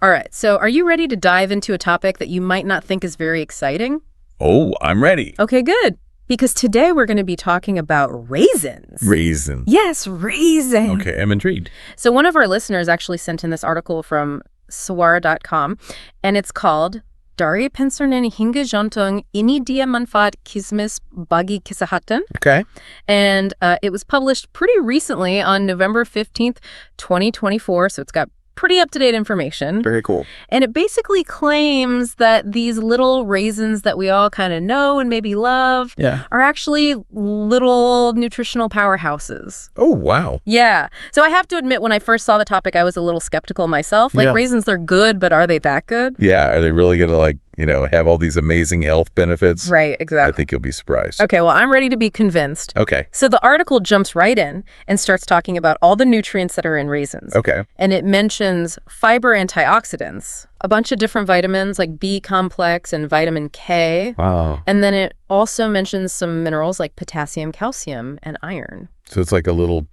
All right, so are you ready to dive into a topic that you might not think is very exciting? Oh, I'm ready. Okay, good. Because today we're going to be talking about raisins. Raisin. Yes, raisins. Okay, I'm intrigued. So one of our listeners actually sent in this article from Sawara.com, and it's called Dari Pencernen Hingga Jantung Ini Dia Manfaat Kismis Bagi Kesehatan. Okay. And it was published pretty recently on November 15th, 2024, so it's got pretty up-to-date information. Very cool. And it basically claims that these little raisins that we all kind of know and maybe love are actually little nutritional powerhouses. Oh, wow. Yeah. So I have to admit, when I first saw the topic, I was a little skeptical myself. Like, raisins, they're good, but are they that good? Yeah, are they really going to, have all these amazing health benefits? Right, exactly. I think you'll be surprised. Okay, well, I'm ready to be convinced. Okay. So the article jumps right in and starts talking about all the nutrients that are in raisins. Okay. And it mentions fiber antioxidants, a bunch of different vitamins like B complex and vitamin K. Wow. And then it also mentions some minerals like potassium, calcium, and iron. So it's like a little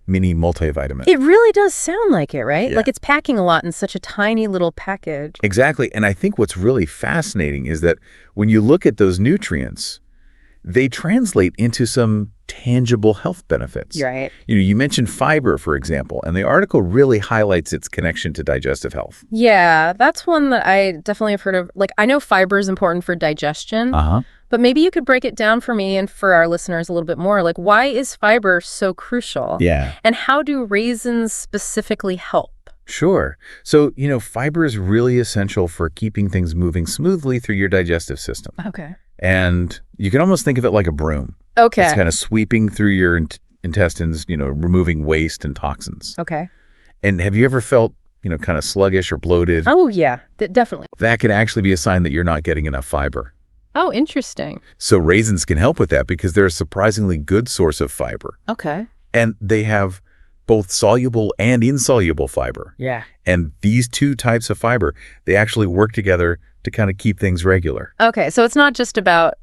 mini multivitamin. It really does sound like it, right? Yeah. Like it's packing a lot in such a tiny little package. Exactly. And I think what's really fascinating is that when you look at those nutrients, they translate into some tangible health benefits. Right. You mentioned fiber, for example, and the article really highlights its connection to digestive health. Yeah, that's one that I definitely have heard of. Like, I know fiber is important for digestion. Uh-huh. But maybe you could break it down for me and for our listeners a little bit more. Like, why is fiber so crucial? Yeah. And how do raisins specifically help? Sure. So, fiber is really essential for keeping things moving smoothly through your digestive system. Okay. And you can almost think of it like a broom. Okay. It's kind of sweeping through your intestines, removing waste and toxins. Okay. And have you ever felt, kind of sluggish or bloated? Oh, yeah, definitely. That can actually be a sign that you're not getting enough fiber. Oh, interesting. So raisins can help with that because they're a surprisingly good source of fiber. Okay. And they have both soluble and insoluble fiber. Yeah. And these two types of fiber, they actually work together to kind of keep things regular. Okay, so it's not just about,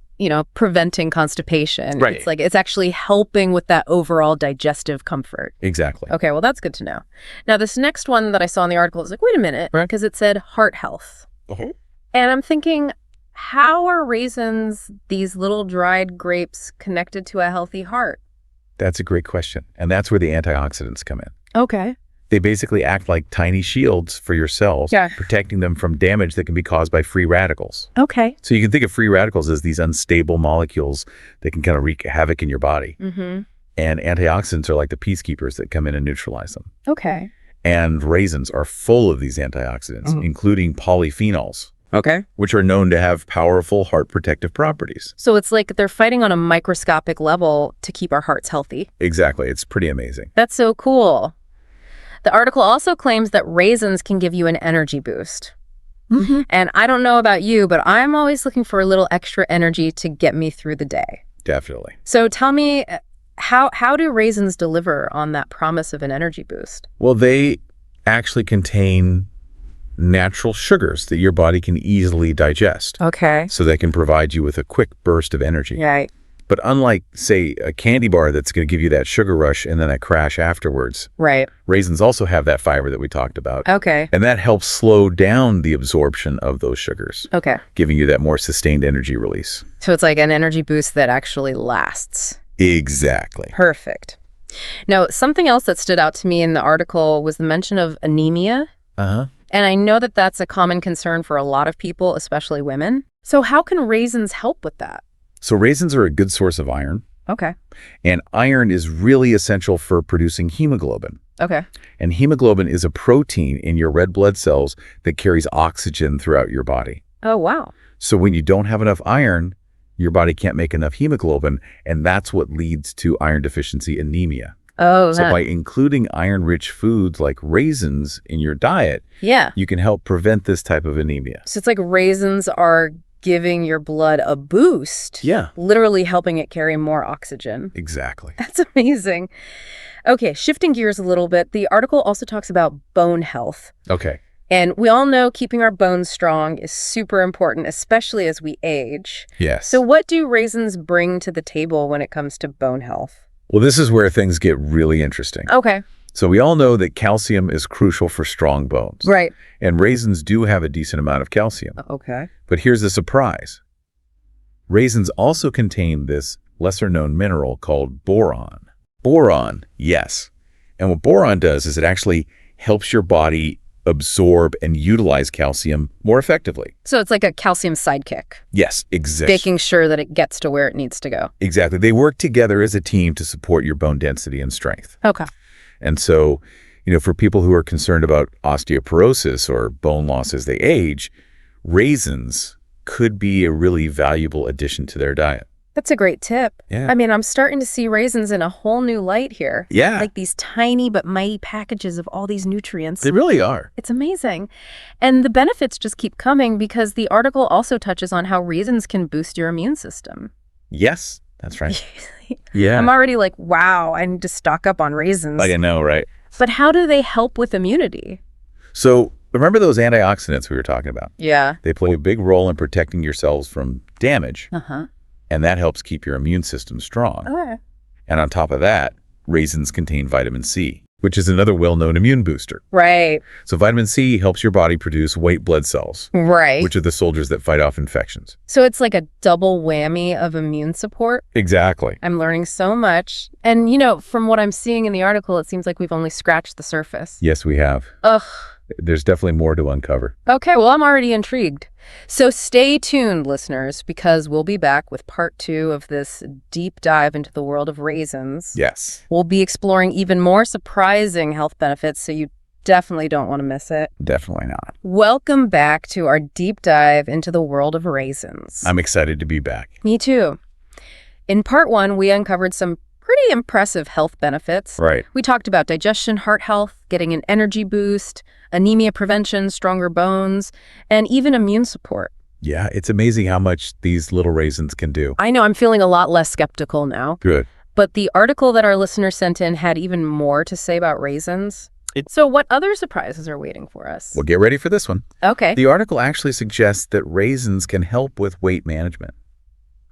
preventing constipation. Right. It's like it's actually helping with that overall digestive comfort. Exactly. Okay, well, that's good to know. Now, this next one that I saw in the article is like, wait a minute, because it said heart health. Uh-huh. And I'm thinking, how are raisins, these little dried grapes, connected to a healthy heart? That's a great question. And that's where the antioxidants come in. Okay. They basically act like tiny shields for your cells, protecting them from damage that can be caused by free radicals. Okay. So you can think of free radicals as these unstable molecules that can kind of wreak havoc in your body. Mm-hmm. And antioxidants are like the peacekeepers that come in and neutralize them. Okay. And raisins are full of these antioxidants, including polyphenols. Okay. Which are known to have powerful heart protective properties. So it's like they're fighting on a microscopic level to keep our hearts healthy. Exactly. It's pretty amazing. That's so cool. The article also claims that raisins can give you an energy boost. Mm-hmm. And I don't know about you, but I'm always looking for a little extra energy to get me through the day. Definitely. So tell me, how do raisins deliver on that promise of an energy boost? Well, they actually contain natural sugars that your body can easily digest. Okay. So they can provide you with a quick burst of energy. Right. But unlike, say, a candy bar that's going to give you that sugar rush and then a crash afterwards, right, raisins also have that fiber that we talked about. Okay. And that helps slow down the absorption of those sugars. Okay. Giving you that more sustained energy release. So it's like an energy boost that actually lasts. Exactly. Perfect. Now, something else that stood out to me in the article was the mention of anemia. Uh-huh. And I know that that's a common concern for a lot of people, especially women. So how can raisins help with that? So raisins are a good source of iron. Okay. And iron is really essential for producing hemoglobin. Okay. And hemoglobin is a protein in your red blood cells that carries oxygen throughout your body. Oh, wow. So when you don't have enough iron, your body can't make enough hemoglobin, and that's what leads to iron deficiency anemia. Oh, so by including iron-rich foods like raisins in your diet, you can help prevent this type of anemia. So it's like raisins are giving your blood a boost. Yeah. Literally helping it carry more oxygen. Exactly. That's amazing. Okay, shifting gears a little bit, the article also talks about bone health. Okay. And we all know keeping our bones strong is super important, especially as we age. Yes. So what do raisins bring to the table when it comes to bone health? Well, this is where things get really interesting. Okay. So we all know that calcium is crucial for strong bones. Right. And raisins do have a decent amount of calcium. Okay. But here's the surprise. Raisins also contain this lesser-known mineral called boron. Boron, yes. And what boron does is it actually helps your body absorb and utilize calcium more effectively. So it's like a calcium sidekick, Yes, exactly. making sure that it gets to where it needs to go. Exactly. They work together as a team to support your bone density and strength. Okay. And so, for people who are concerned about osteoporosis or bone loss as they age, raisins could be a really valuable addition to their diet. That's a great tip. Yeah. I mean, I'm starting to see raisins in a whole new light here. Yeah. Like these tiny but mighty packages of all these nutrients. They really are. It's amazing. And the benefits just keep coming because the article also touches on how raisins can boost your immune system. Yes, that's right. Yeah. I'm already like, wow, I need to stock up on raisins. I know, right? But how do they help with immunity? So remember those antioxidants we were talking about? Yeah. They play a big role in protecting your cells from damage, Uh-huh. and that helps keep your immune system strong. Okay. And on top of that, raisins contain vitamin C, which is another well-known immune booster. Right. So vitamin C helps your body produce white blood cells, Right. which are the soldiers that fight off infections. So it's like a double whammy of immune support. Exactly. I'm learning so much. And, from what I'm seeing in the article, it seems like we've only scratched the surface. Yes, we have. Ugh. There's definitely more to uncover. Okay, well, I'm already intrigued. So stay tuned, listeners, because we'll be back with part 2 of this deep dive into the world of raisins. Yes. We'll be exploring even more surprising health benefits, so you definitely don't want to miss it. Definitely not. Welcome back to our deep dive into the world of raisins. I'm excited to be back. Me too. In part 1, we uncovered some pretty impressive health benefits. Right. We talked about digestion, heart health, getting an energy boost, anemia prevention, stronger bones, and even immune support. Yeah, it's amazing how much these little raisins can do. I know I'm feeling a lot less skeptical now, Good. but the article that our listener sent in had even more to say about raisins. So what other surprises are waiting for us? Well, get ready for this one. Okay. The article actually suggests that raisins can help with weight management.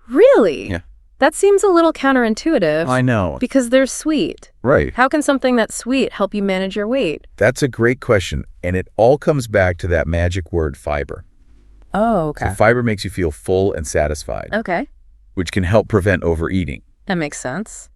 Really? Yeah. That seems a little counterintuitive. I know. Because they're sweet. Right. How can something that's sweet help you manage your weight? That's a great question, and it all comes back to that magic word fiber. Oh, okay. So fiber makes you feel full and satisfied, Okay. which can help prevent overeating. That makes sense.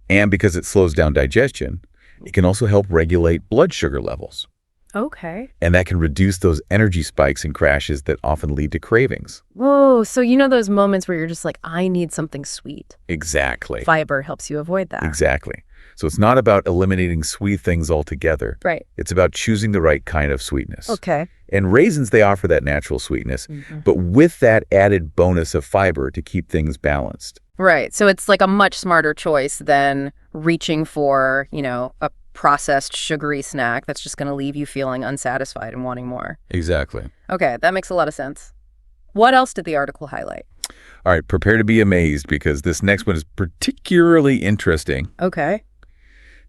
And because it slows down digestion, it can also help regulate blood sugar levels. Okay. And that can reduce those energy spikes and crashes that often lead to cravings. Whoa, so those moments where you're just like, I need something sweet. Exactly. Fiber helps you avoid that. Exactly. So it's not about eliminating sweet things altogether. Right. It's about choosing the right kind of sweetness. Okay. And raisins, they offer that natural sweetness, but with that added bonus of fiber to keep things balanced. Right. So it's like a much smarter choice than reaching for, a processed sugary snack that's just going to leave you feeling unsatisfied and wanting more. Exactly. Okay, that makes a lot of sense. What else did the article highlight? All right, prepare to be amazed because this next one is particularly interesting. Okay.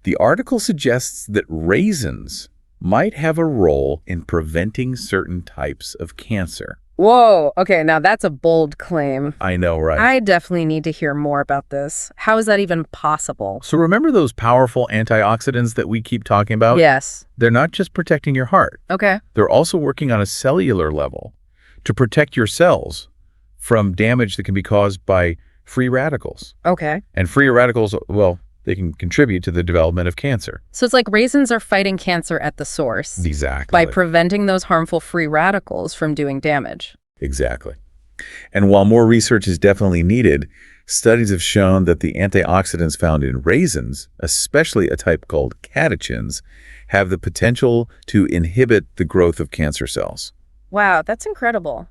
The article suggests that raisins might have a role in preventing certain types of cancer. Whoa. Okay, now that's a bold claim. I know, right? I definitely need to hear more about this. How is that even possible? So remember those powerful antioxidants that we keep talking about? Yes. They're not just protecting your heart. Okay. They're also working on a cellular level to protect your cells from damage that can be caused by free radicals. Okay. And free radicals, well, they can contribute to the development of cancer. So it's like raisins are fighting cancer at the source. Exactly. By preventing those harmful free radicals from doing damage. Exactly. And while more research is definitely needed, studies have shown that the antioxidants found in raisins, especially a type called catechins, have the potential to inhibit the growth of cancer cells. Wow, that's incredible.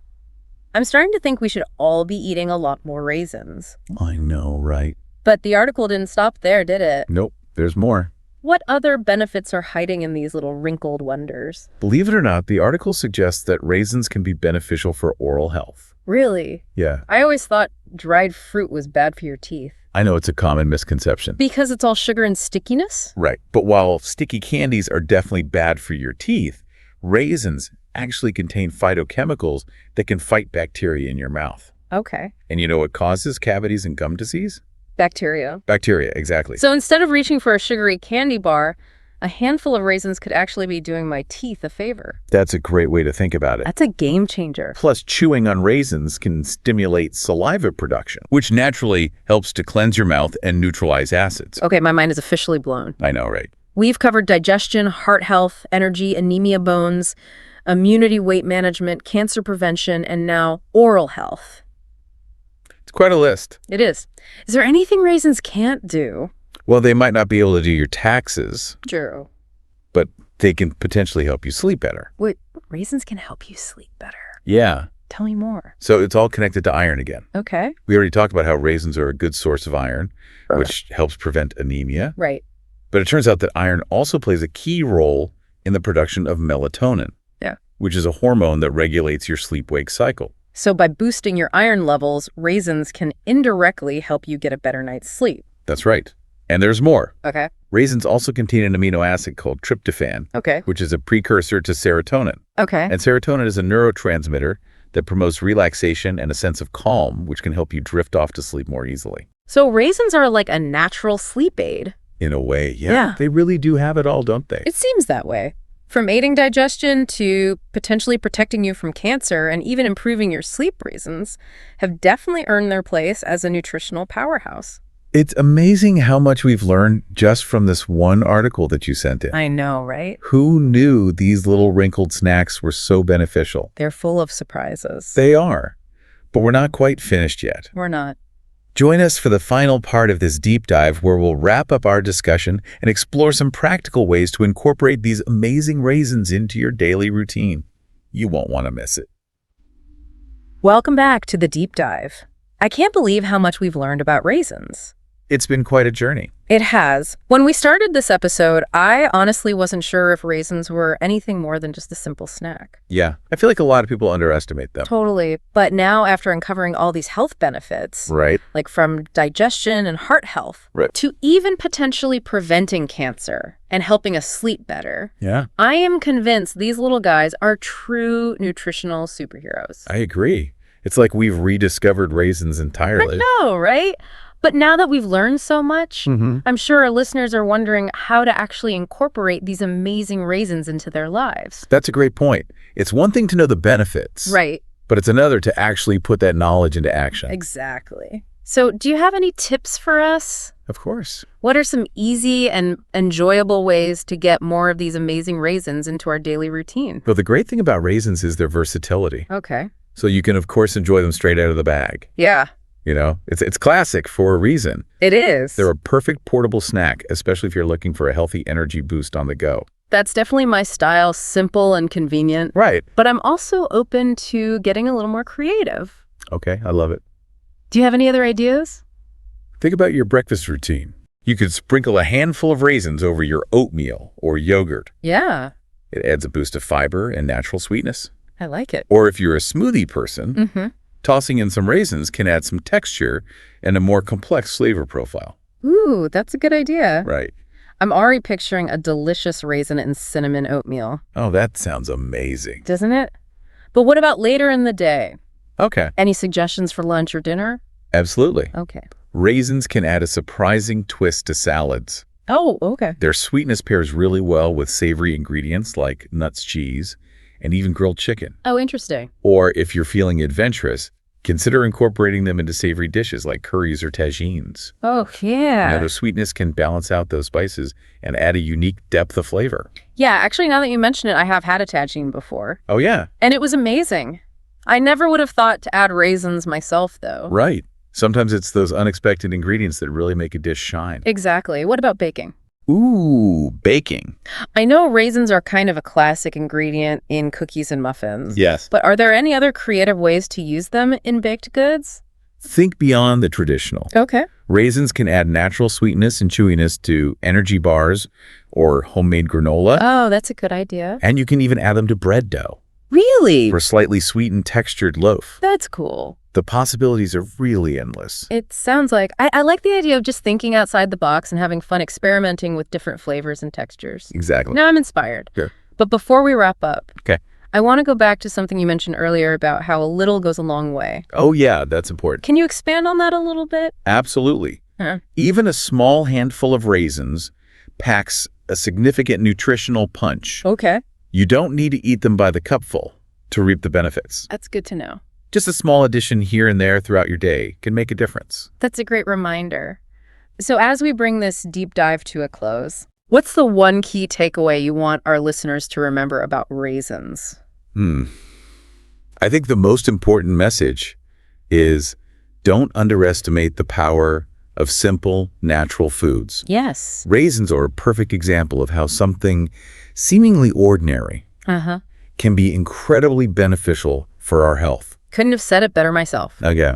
I'm starting to think we should all be eating a lot more raisins. I know, right? But the article didn't stop there, did it? Nope, there's more. What other benefits are hiding in these little wrinkled wonders? Believe it or not, the article suggests that raisins can be beneficial for oral health. Really? Yeah. I always thought dried fruit was bad for your teeth. I know it's a common misconception. Because it's all sugar and stickiness? Right. But while sticky candies are definitely bad for your teeth, raisins actually contain phytochemicals that can fight bacteria in your mouth. Okay. And you know what causes cavities and gum disease? Bacteria. Bacteria, exactly. So instead of reaching for a sugary candy bar, A handful of raisins could actually be doing my teeth a favor. That's a great way to think about it. That's a game changer. Plus, chewing on raisins can stimulate saliva production, which naturally helps to cleanse your mouth and neutralize acids. Okay, my mind is officially blown. I know, right? We've covered digestion, heart health, energy, anemia, bones, immunity, weight management, cancer prevention, and now oral health. It's quite a list. It is. Is there anything raisins can't do? Well, they might not be able to do your taxes, True. but they can potentially help you sleep better. Wait, raisins can help you sleep better. Yeah. Tell me more. So it's all connected to iron again. Okay. We already talked about how raisins are a good source of iron, which helps prevent anemia. Right. But it turns out that iron also plays a key role in the production of melatonin, which is a hormone that regulates your sleep-wake cycle. So by boosting your iron levels, raisins can indirectly help you get a better night's sleep. That's right. And there's more. Okay. Raisins also contain an amino acid called tryptophan, which is a precursor to serotonin. Okay. And serotonin is a neurotransmitter that promotes relaxation and a sense of calm, which can help you drift off to sleep more easily. So raisins are like a natural sleep aid. In a way, yeah. They really do have it all, don't they? It seems that way. From aiding digestion to potentially protecting you from cancer and even improving your sleep, raisins have definitely earned their place as a nutritional powerhouse. It's amazing how much we've learned just from this one article that you sent in. I know, right? Who knew these little wrinkled snacks were so beneficial? They're full of surprises. They are. But we're not quite finished yet. We're not. Join us for the final part of this deep dive where we'll wrap up our discussion and explore some practical ways to incorporate these amazing raisins into your daily routine. You won't want to miss it. Welcome back to the deep dive. I can't believe how much we've learned about raisins. It's been quite a journey. It has. When we started this episode, I honestly wasn't sure if raisins were anything more than just a simple snack. Yeah, I feel like a lot of people underestimate them. Totally. But now, after uncovering all these health benefits, like from digestion and heart health, to even potentially preventing cancer and helping us sleep better, I am convinced these little guys are true nutritional superheroes. I agree. It's like we've rediscovered raisins entirely. I know, right? But now that we've learned so much, I'm sure our listeners are wondering how to actually incorporate these amazing raisins into their lives. That's a great point. It's one thing to know the benefits. Right. But it's another to actually put that knowledge into action. Exactly. So do you have any tips for us? Of course. What are some easy and enjoyable ways to get more of these amazing raisins into our daily routine? Well, the great thing about raisins is their versatility. Okay. So you can, of course, enjoy them straight out of the bag. Yeah. You know, it's classic for a reason. It is. They're a perfect portable snack, especially if you're looking for a healthy energy boost on the go. That's definitely my style, simple and convenient. Right. But I'm also open to getting a little more creative. Okay, I love it. Do you have any other ideas? Think about your breakfast routine. You could sprinkle a handful of raisins over your oatmeal or yogurt. Yeah. It adds a boost of fiber and natural sweetness. I like it. Or if you're a smoothie person, tossing in some raisins can add some texture and a more complex flavor profile. Ooh, that's a good idea. Right. I'm already picturing a delicious raisin and cinnamon oatmeal. Oh, that sounds amazing. Doesn't it? But what about later in the day? Okay. Any suggestions for lunch or dinner? Absolutely. Okay. Raisins can add a surprising twist to salads. Oh, okay. Their sweetness pairs really well with savory ingredients like nuts, cheese, and even grilled chicken. Oh, interesting. Or if you're feeling adventurous, consider incorporating them into savory dishes like curries or tagines. Oh, yeah. Now, the sweetness can balance out those spices and add a unique depth of flavor. Yeah, actually, now that you mention it, I have had a tagine before. Oh, yeah. And it was amazing. I never would have thought to add raisins myself, though. Right. Sometimes it's those unexpected ingredients that really make a dish shine. Exactly. What about baking? Ooh, baking. I know raisins are kind of a classic ingredient in cookies and muffins. Yes. But are there any other creative ways to use them in baked goods? Think beyond the traditional. Okay. Raisins can add natural sweetness and chewiness to energy bars or homemade granola. Oh, that's a good idea. And you can even add them to bread dough. Really? For a slightly sweetened textured loaf. That's cool. The possibilities are really endless. It sounds like I like the idea of just thinking outside the box and having fun experimenting with different flavors and textures. Exactly. Now I'm inspired. Sure. But before we wrap up, okay, I want to go back to something you mentioned earlier about how a little goes a long way. Oh, yeah, that's important. Can you expand on that a little bit? Absolutely. Even a small handful of raisins packs a significant nutritional punch. Okay. You don't need to eat them by the cupful to reap the benefits. That's good to know. Just a small addition here and there throughout your day can make a difference. That's a great reminder. So as we bring this deep dive to a close, what's the one key takeaway you want our listeners to remember about raisins? I think the most important message is don't underestimate the power of simple, natural foods. Yes. Raisins are a perfect example of how something seemingly ordinary can be incredibly beneficial for our health. Couldn't have said it better myself. Okay.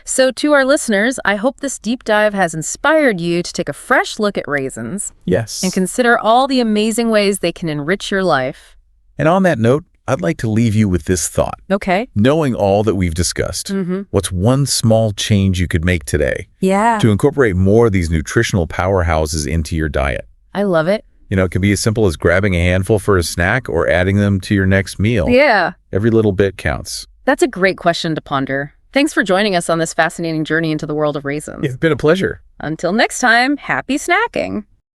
So to our listeners, I hope this deep dive has inspired you to take a fresh look at raisins. Yes. And consider all the amazing ways they can enrich your life. And on that note, I'd like to leave you with this thought. Okay. Knowing all that we've discussed, what's one small change you could make today to incorporate more of these nutritional powerhouses into your diet? I love it. You know, it can be as simple as grabbing a handful for a snack or adding them to your next meal. Yeah. Every little bit counts. That's a great question to ponder. Thanks for joining us on this fascinating journey into the world of raisins. It's been a pleasure. Until next time, happy snacking.